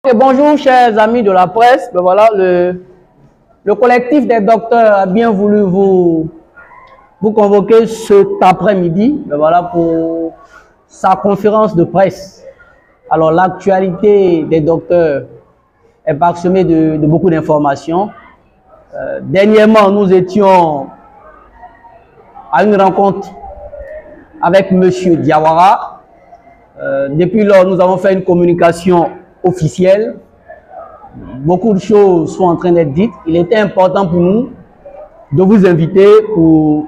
Et bonjour chers amis de la presse, voilà, le collectif des docteurs a bien voulu vous convoquer cet après-midi voilà, pour sa conférence de presse. Alors l'actualité des docteurs est parsemée de beaucoup d'informations. Dernièrement, nous étions à une rencontre avec M. Diawara. Depuis lors, nous avons fait une communication officielle. Beaucoup de choses sont en train d'être dites. Il était important pour nous de vous inviter pour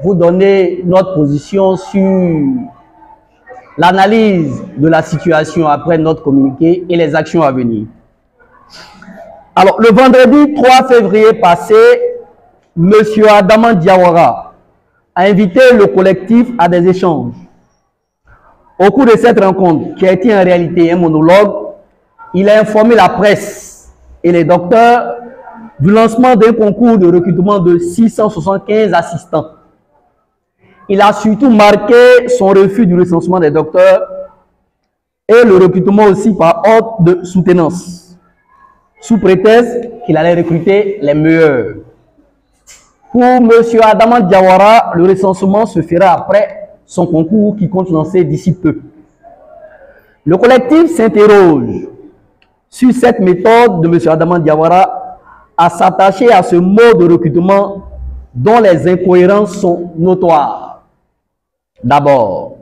vous donner notre position sur l'analyse de la situation après notre communiqué et les actions à venir. Alors, le vendredi 3 février passé, M. Adama Diawara a invité le collectif à des échanges. Au cours de cette rencontre, qui a été en réalité un monologue, il a informé la presse et les docteurs du lancement d'un concours de recrutement de 675 assistants. Il a surtout marqué son refus du recensement des docteurs et le recrutement aussi par ordre de soutenance, sous prétexte qu'il allait recruter les meilleurs. Pour M. Adama Diawara, le recensement se fera après son concours qui compte lancer d'ici peu. Le collectif s'interroge sur cette méthode de M. Adama Diawara à s'attacher à ce mode de recrutement dont les incohérences sont notoires. D'abord,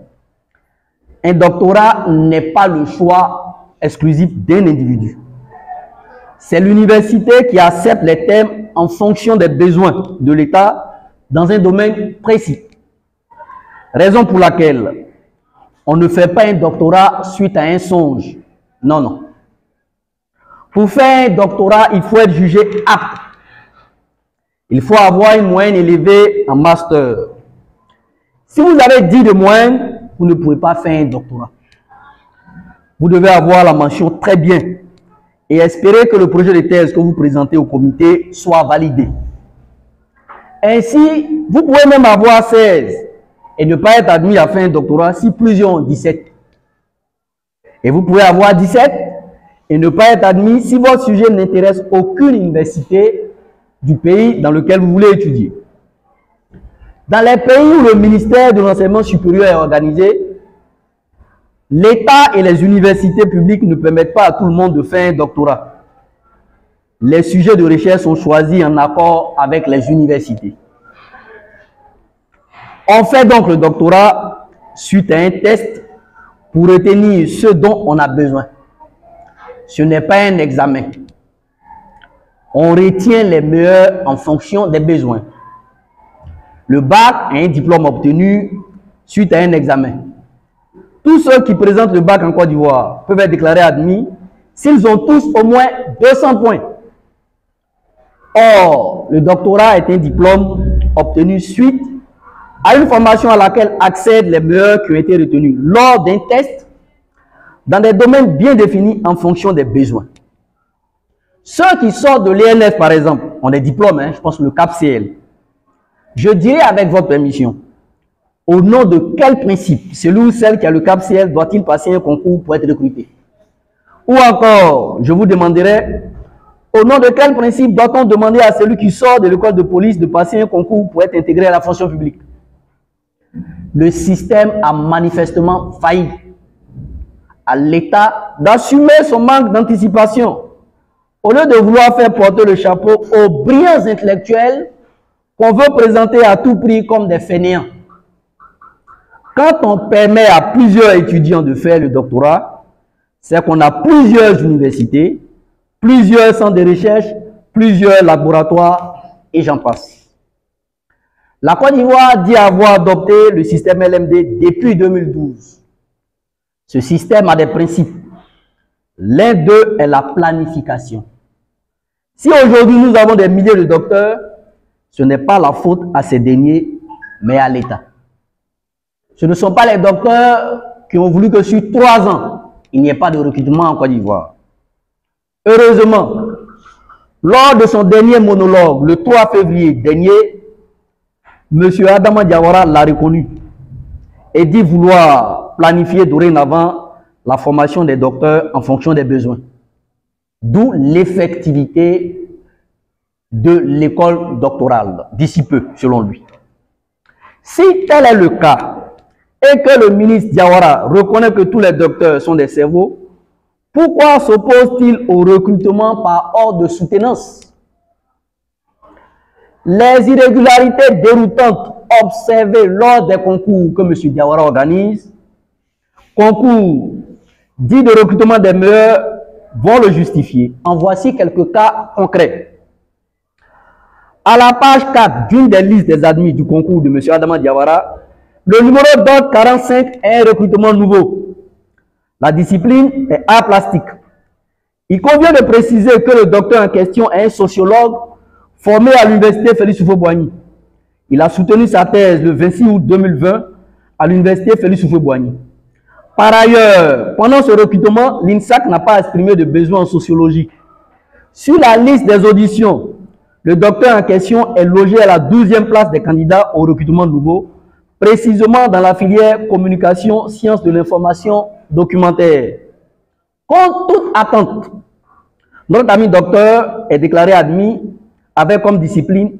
un doctorat n'est pas le choix exclusif d'un individu. C'est l'université qui accepte les thèmes en fonction des besoins de l'État dans un domaine précis. Raison pour laquelle on ne fait pas un doctorat suite à un songe. Non, non. Pour faire un doctorat, il faut être jugé apte. Il faut avoir une moyenne élevée en master. Si vous avez 10 de moyenne, vous ne pouvez pas faire un doctorat. Vous devez avoir la mention très bien et espérer que le projet de thèse que vous présentez au comité soit validé. Ainsi, vous pouvez même avoir 16 et ne pas être admis à faire un doctorat si plusieurs ont 17. Et vous pouvez avoir 17 et ne pas être admis si votre sujet n'intéresse aucune université du pays dans lequel vous voulez étudier. Dans les pays où le ministère de l'enseignement supérieur est organisé, l'État et les universités publiques ne permettent pas à tout le monde de faire un doctorat. Les sujets de recherche sont choisis en accord avec les universités. On fait donc le doctorat suite à un test pour retenir ce dont on a besoin. Ce n'est pas un examen. On retient les meilleurs en fonction des besoins. Le bac est un diplôme obtenu suite à un examen. Tous ceux qui présentent le bac en Côte d'Ivoire peuvent être déclarés admis s'ils ont tous au moins 200 points. Or, le doctorat est un diplôme obtenu suite à une formation à laquelle accèdent les meilleurs qui ont été retenus lors d'un test dans des domaines bien définis en fonction des besoins. Ceux qui sortent de l'ENF, par exemple, ont des diplômes, je pense le CAPCL. Je dirais avec votre permission, au nom de quel principe celui ou celle qui a le CAPCL doit-il passer un concours pour être recruté? Ou encore, je vous demanderai, au nom de quel principe doit-on demander à celui qui sort de l'école de police de passer un concours pour être intégré à la fonction publique? Le système a manifestement failli. À l'État d'assumer son manque d'anticipation. Au lieu de vouloir faire porter le chapeau aux brillants intellectuels qu'on veut présenter à tout prix comme des fainéants. Quand on permet à plusieurs étudiants de faire le doctorat, c'est qu'on a plusieurs universités, plusieurs centres de recherche, plusieurs laboratoires et j'en passe. La Côte d'Ivoire dit avoir adopté le système LMD depuis 2012. Ce système a des principes. L'un d'eux est la planification. Si aujourd'hui nous avons des milliers de docteurs, ce n'est pas la faute à ces derniers, mais à l'État. Ce ne sont pas les docteurs qui ont voulu que sur 3 ans, il n'y ait pas de recrutement en Côte d'Ivoire. Heureusement, lors de son dernier monologue, le 3 février dernier, M. Adama Diawara l'a reconnu et dit vouloir planifier dorénavant la formation des docteurs en fonction des besoins. d'où l'effectivité de l'école doctorale, d'ici peu, selon lui. Si tel est le cas, et que le ministre Diawara reconnaît que tous les docteurs sont des cerveaux, pourquoi s'oppose-t-il au recrutement par ordre de soutenance? Les irrégularités déroutantes observées lors des concours que M. Diawara organise, concours dits de recrutement des meilleurs, vont le justifier. En voici quelques cas concrets. À la page 4 d'une des listes des admis du concours de M. Adama Diawara, le numéro d'ordre 45 est un recrutement nouveau. La discipline est art plastique. Il convient de préciser que le docteur en question est un sociologue formé à l'université Félix Houphouët-Boigny. Il a soutenu sa thèse le 26 août 2020 à l'université Félix Houphouët-Boigny. Par ailleurs, pendant ce recrutement, l'INSAC n'a pas exprimé de besoin en sociologie. Sur la liste des auditions, le docteur en question est logé à la 12e place des candidats au recrutement nouveau, précisément dans la filière communication, sciences de l'information, documentaire. Contre toute attente, notre ami docteur est déclaré admis avec comme discipline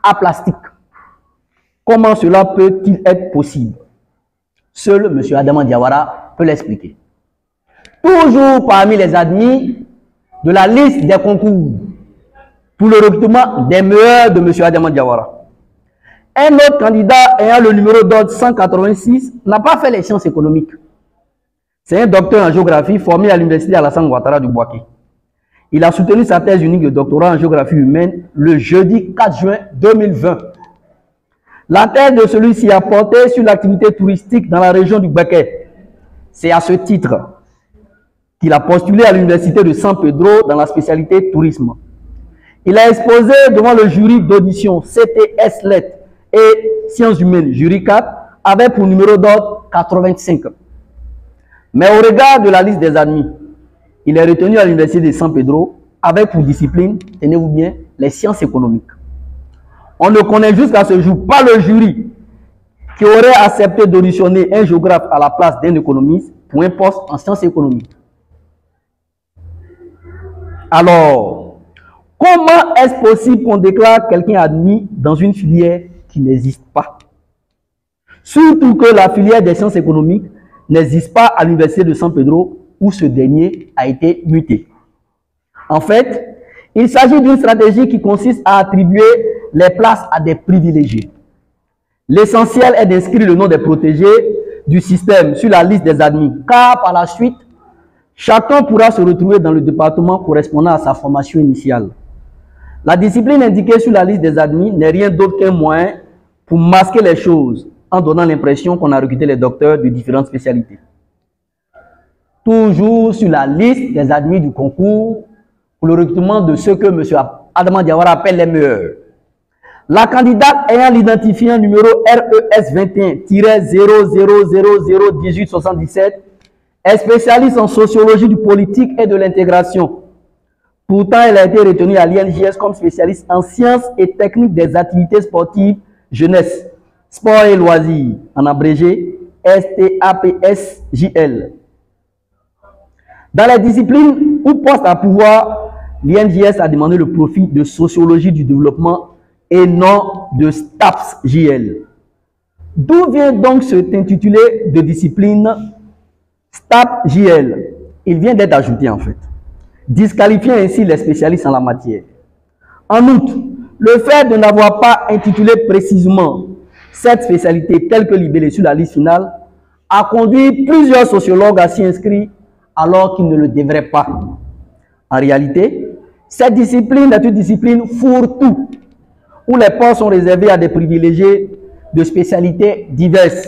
art plastique. Comment cela peut-il être possible? Seul M. Adama Diawara peut l'expliquer. Toujours parmi les admis de la liste des concours pour le recrutement des meilleurs de M. Adama Diawara, un autre candidat ayant le numéro d'ordre 186 n'a pas fait les sciences économiques. C'est un docteur en géographie formé à l'université Alassane Ouattara du Bouaké. Il a soutenu sa thèse unique de doctorat en géographie humaine le jeudi 4 juin 2020. La thèse de celui-ci a porté sur l'activité touristique dans la région du Bouaké. C'est à ce titre qu'il a postulé à l'université de San Pedro dans la spécialité tourisme. Il a exposé devant le jury d'audition CTS Lettres et Sciences humaines, jury 4, avec pour numéro d'ordre 85. Mais au regard de la liste des admis, il est retenu à l'université de San Pedro avec pour discipline, tenez-vous bien, les sciences économiques. On ne connaît jusqu'à ce jour pas le jury qui aurait accepté d'auditionner un géographe à la place d'un économiste pour un poste en sciences économiques. Alors, comment est-ce possible qu'on déclare quelqu'un admis dans une filière qui n'existe pas? Surtout que la filière des sciences économiques n'existe pas à l'université de San Pedro où ce dernier a été muté. En fait, il s'agit d'une stratégie qui consiste à attribuer les places à des privilégiés. L'essentiel est d'inscrire le nom des protégés du système sur la liste des admis, car par la suite, chacun pourra se retrouver dans le département correspondant à sa formation initiale. La discipline indiquée sur la liste des admis n'est rien d'autre qu'un moyen pour masquer les choses en donnant l'impression qu'on a recruté les docteurs de différentes spécialités. Toujours sur la liste des admis du concours pour le recrutement de ceux que M. Adama Diawara appelle les meilleurs. La candidate ayant l'identifiant numéro RES 21-00001877 est spécialiste en sociologie du politique et de l'intégration. Pourtant, elle a été retenue à l'INJS comme spécialiste en sciences et techniques des activités sportives jeunesse, sport et loisirs, en abrégé STAPSJL. Dans les disciplines ou postes à pouvoir, l'INJS a demandé le profil de sociologie du développement et non de STAPSJL. D'où vient donc cet intitulé de discipline STAPSJL? Il vient d'être ajouté en fait, disqualifiant ainsi les spécialistes en la matière. En outre, le fait de n'avoir pas intitulé précisément cette spécialité telle que libellée sur la liste finale a conduit plusieurs sociologues à s'y inscrire alors qu'ils ne le devraient pas. En réalité, cette discipline est une discipline fourre-tout, où les postes sont réservés à des privilégiés de spécialités diverses.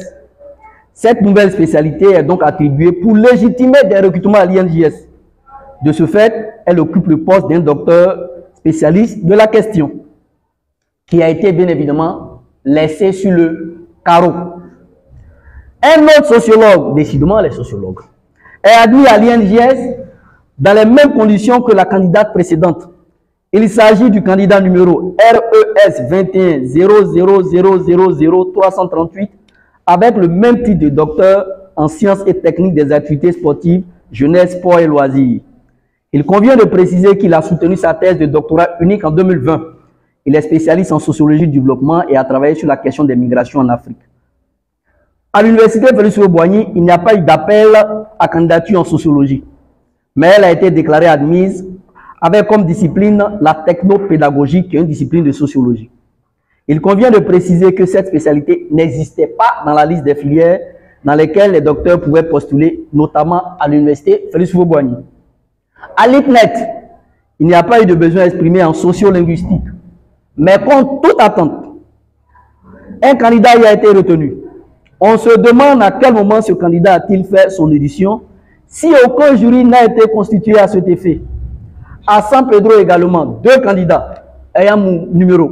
Cette nouvelle spécialité est donc attribuée pour légitimer des recrutements à l'INJS. De ce fait, elle occupe le poste d'un docteur spécialiste de la question, qui a été bien évidemment laissé sur le carreau. Un autre sociologue, décidément les sociologues, est admis à l'INJS dans les mêmes conditions que la candidate précédente. Il s'agit du candidat numéro RES 21-00000338 avec le même titre de docteur en sciences et techniques des activités sportives, jeunesse, sport et loisirs. Il convient de préciser qu'il a soutenu sa thèse de doctorat unique en 2020. Il est spécialiste en sociologie du développement et a travaillé sur la question des migrations en Afrique. À l'université Félix Houphouët-Boigny, il n'y a pas eu d'appel à candidature en sociologie, mais elle a été déclarée admise avec comme discipline la technopédagogie, qui est une discipline de sociologie. Il convient de préciser que cette spécialité n'existait pas dans la liste des filières dans lesquelles les docteurs pouvaient postuler, notamment à l'université Félix Houphouët-Boigny. À l'IPNET, il n'y a pas eu de besoin exprimé en sociolinguistique, mais contre toute attente, un candidat y a été retenu. On se demande à quel moment ce candidat a-t-il fait son audition, si aucun jury n'a été constitué à cet effet. À San Pedro également, 2 candidats ayant mon numéro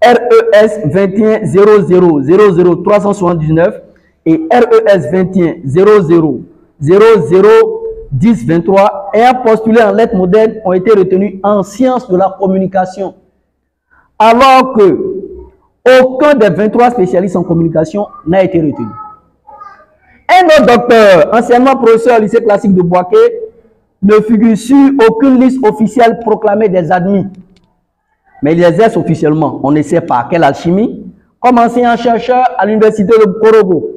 RES 21 00 00 379 et RES 21 00 00 10 23 ayant postulé en lettres modernes ont été retenus en sciences de la communication, alors que aucun des 23 spécialistes en communication n'a été retenu. Un autre docteur, anciennement professeur au lycée classique de Bouaké, ne figure sur aucune liste officielle proclamée des admis. Mais il exerce officiellement, on ne sait pas quelle alchimie, comme enseignant-chercheur à l'université de Korogo.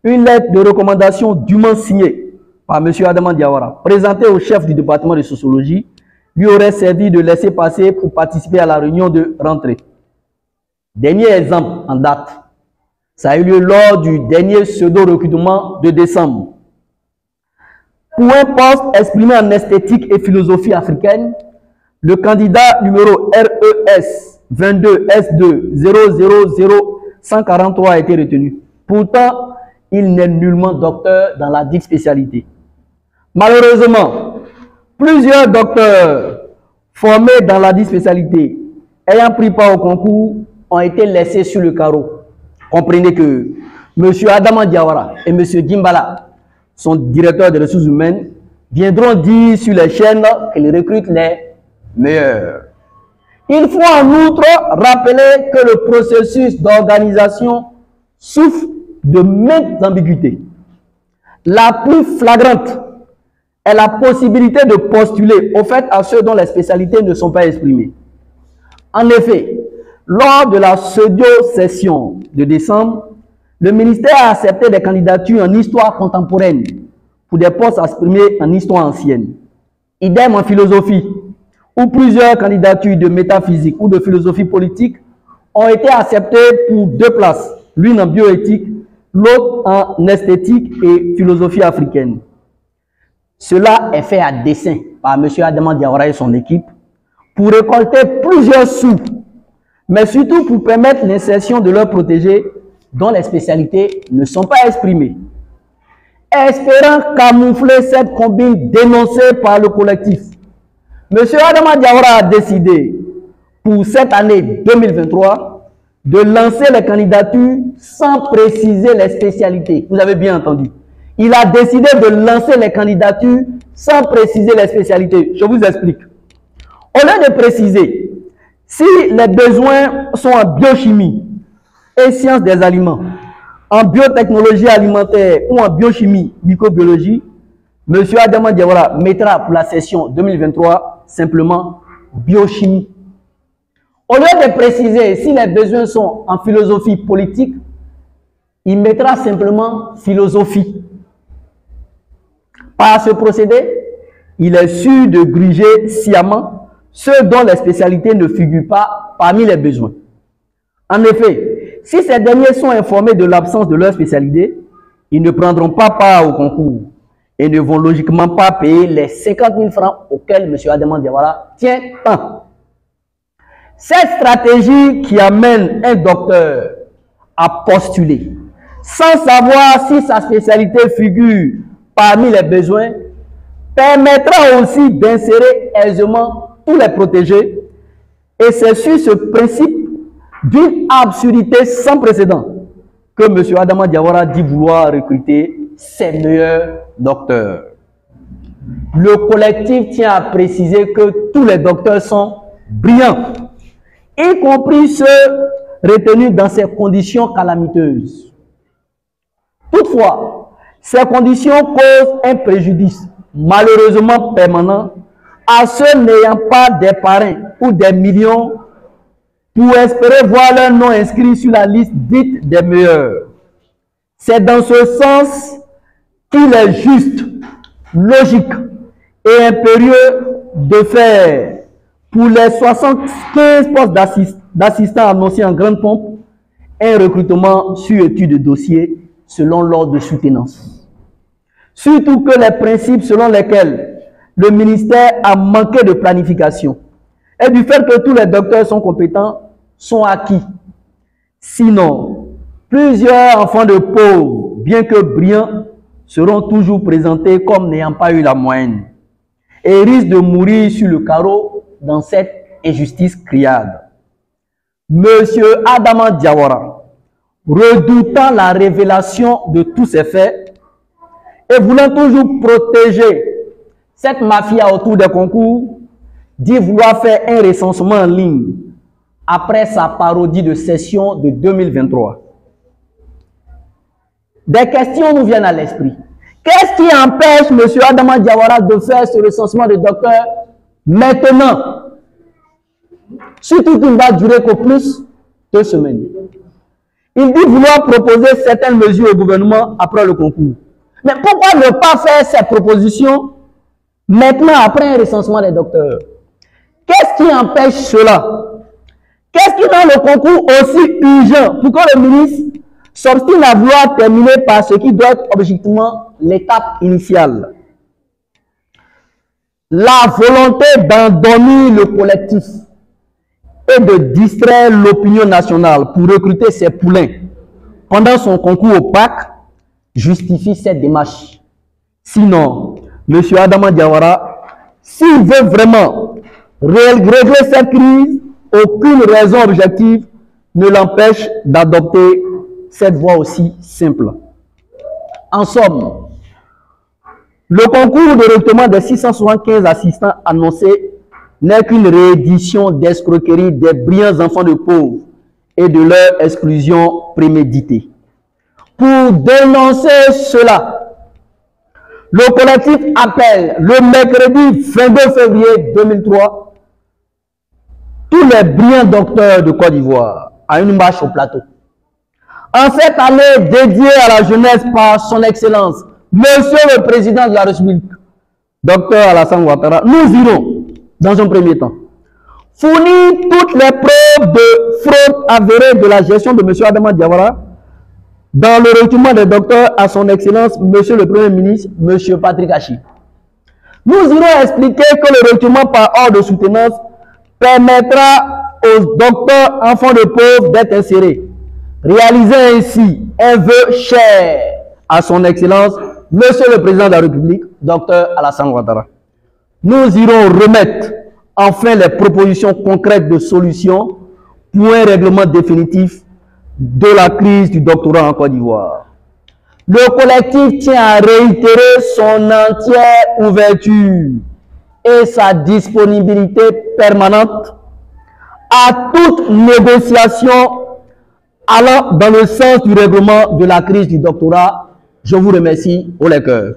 Une lettre de recommandation dûment signée par M. Adama Diawara, présentée au chef du département de sociologie, lui aurait servi de laisser passer pour participer à la réunion de rentrée. Dernier exemple en date, ça a eu lieu lors du dernier pseudo-recrutement de décembre. Pour un poste exprimé en esthétique et philosophie africaine, le candidat numéro RES 22 S2 000 143 a été retenu. Pourtant, il n'est nullement docteur dans la dite spécialité. Malheureusement, plusieurs docteurs formés dans la dite spécialité ayant pris part au concours ont été laissés sur le carreau. Comprenez que M. Adama Diawara et M. Dimbala, son directeur des ressources humaines, viendront dire sur les chaînes qu'ils recrutent les meilleurs. Il faut en outre rappeler que le processus d'organisation souffre de maintes ambiguïtés. La plus flagrante est la possibilité de postuler au fait à ceux dont les spécialités ne sont pas exprimées. En effet, lors de la pseudo-session de décembre, le ministère a accepté des candidatures en histoire contemporaine pour des postes exprimés en histoire ancienne. Idem en philosophie, où plusieurs candidatures de métaphysique ou de philosophie politique ont été acceptées pour 2 places, l'une en bioéthique, l'autre en esthétique et philosophie africaine. Cela est fait à dessein par M. Adama Diawara et son équipe pour récolter plusieurs sous, mais surtout pour permettre l'insertion de leurs protégés dont les spécialités ne sont pas exprimées. Espérant camoufler cette combine dénoncée par le collectif, M. Adama Diawara a décidé pour cette année 2023 de lancer les candidatures sans préciser les spécialités. Vous avez bien entendu. Il a décidé de lancer les candidatures sans préciser les spécialités. Je vous explique. Au lieu de préciser si les besoins sont en biochimie et sciences des aliments, en biotechnologie alimentaire ou en biochimie, microbiologie, M. Adama Diawara mettra pour la session 2023 simplement biochimie. Au lieu de préciser si les besoins sont en philosophie politique, il mettra simplement philosophie. Par ce procédé, il est sûr de gruger sciemment ceux dont les spécialités ne figurent pas parmi les besoins. En effet, si ces derniers sont informés de l'absence de leur spécialité, ils ne prendront pas part au concours et ne vont logiquement pas payer les 50 000 francs auxquels M. Adama Diawara tient tant. Cette stratégie qui amène un docteur à postuler sans savoir si sa spécialité figure parmi les besoins permettra aussi d'insérer aisément tous les protégés, et c'est sur ce principe d'une absurdité sans précédent que M. Adama Diawara dit vouloir recruter ses meilleurs docteurs. Le collectif tient à préciser que tous les docteurs sont brillants, y compris ceux retenus dans ces conditions calamiteuses. Toutefois, ces conditions causent un préjudice malheureusement permanent à ceux n'ayant pas des parrains ou des millions pour espérer voir leur nom inscrit sur la liste dite des meilleurs. C'est dans ce sens qu'il est juste, logique et impérieux de faire pour les 75 postes d'assistants annoncés en grande pompe un recrutement sur étude de dossier selon l'ordre de soutenance. Surtout que les principes selon lesquels le ministère a manqué de planification et du fait que tous les docteurs sont compétents sont acquis. Sinon, plusieurs enfants de pauvres, bien que brillants, seront toujours présentés comme n'ayant pas eu la moyenne et risquent de mourir sur le carreau dans cette injustice criarde. Monsieur Adama Diawara, redoutant la révélation de tous ces faits et voulant toujours protéger cette mafia autour des concours, dit vouloir faire un recensement en ligne après sa parodie de session de 2023. Des questions nous viennent à l'esprit. Qu'est-ce qui empêche M. Adama Diawara de faire ce recensement de docteurs maintenant? Surtout qu'il ne va durer qu'au plus 2 semaines. Il dit vouloir proposer certaines mesures au gouvernement après le concours. Mais pourquoi ne pas faire cette proposition maintenant après un recensement des docteurs? Qu'est-ce qui empêche cela? Qu'est-ce qui rend le concours aussi urgent pour que le ministre s'obstine à vouloir terminer par ce qui doit être objectivement l'étape initiale? La volonté d'endormir le collectif et de distraire l'opinion nationale pour recruter ses poulains pendant son concours opaque justifie cette démarche. Sinon, M. Adama Diawara, s'il veut vraiment régler cette crise, aucune raison objective ne l'empêche d'adopter cette voie aussi simple. En somme, le concours de recrutement des 675 assistants annoncés n'est qu'une réédition d'escroquerie des brillants enfants de pauvres et de leur exclusion préméditée. Pour dénoncer cela, le collectif appelle le mercredi 22 février 2003 tous les brillants docteurs de Côte d'Ivoire à une marche au plateau. En cette année dédiée à la jeunesse par son excellence, Monsieur le Président de la République, Dr Alassane Ouattara, nous irons, dans un premier temps, fournir toutes les preuves de fraude avérée de la gestion de M. Adama Diawara dans le recrutement des docteurs à son excellence, Monsieur le Premier ministre, M. Patrick Achi. Nous irons expliquer que le recrutement par ordre de soutenance permettra aux docteurs enfants de pauvres d'être insérés, réalisant ainsi un vœu cher à son excellence, Monsieur le Président de la République, Dr Alassane Ouattara. Nous irons remettre enfin les propositions concrètes de solutions pour un règlement définitif de la crise du doctorat en Côte d'Ivoire. Le collectif tient à réitérer son entière ouverture et sa disponibilité permanente à toute négociation allant dans le sens du règlement de la crise du doctorat. Je vous remercie au les cœurs.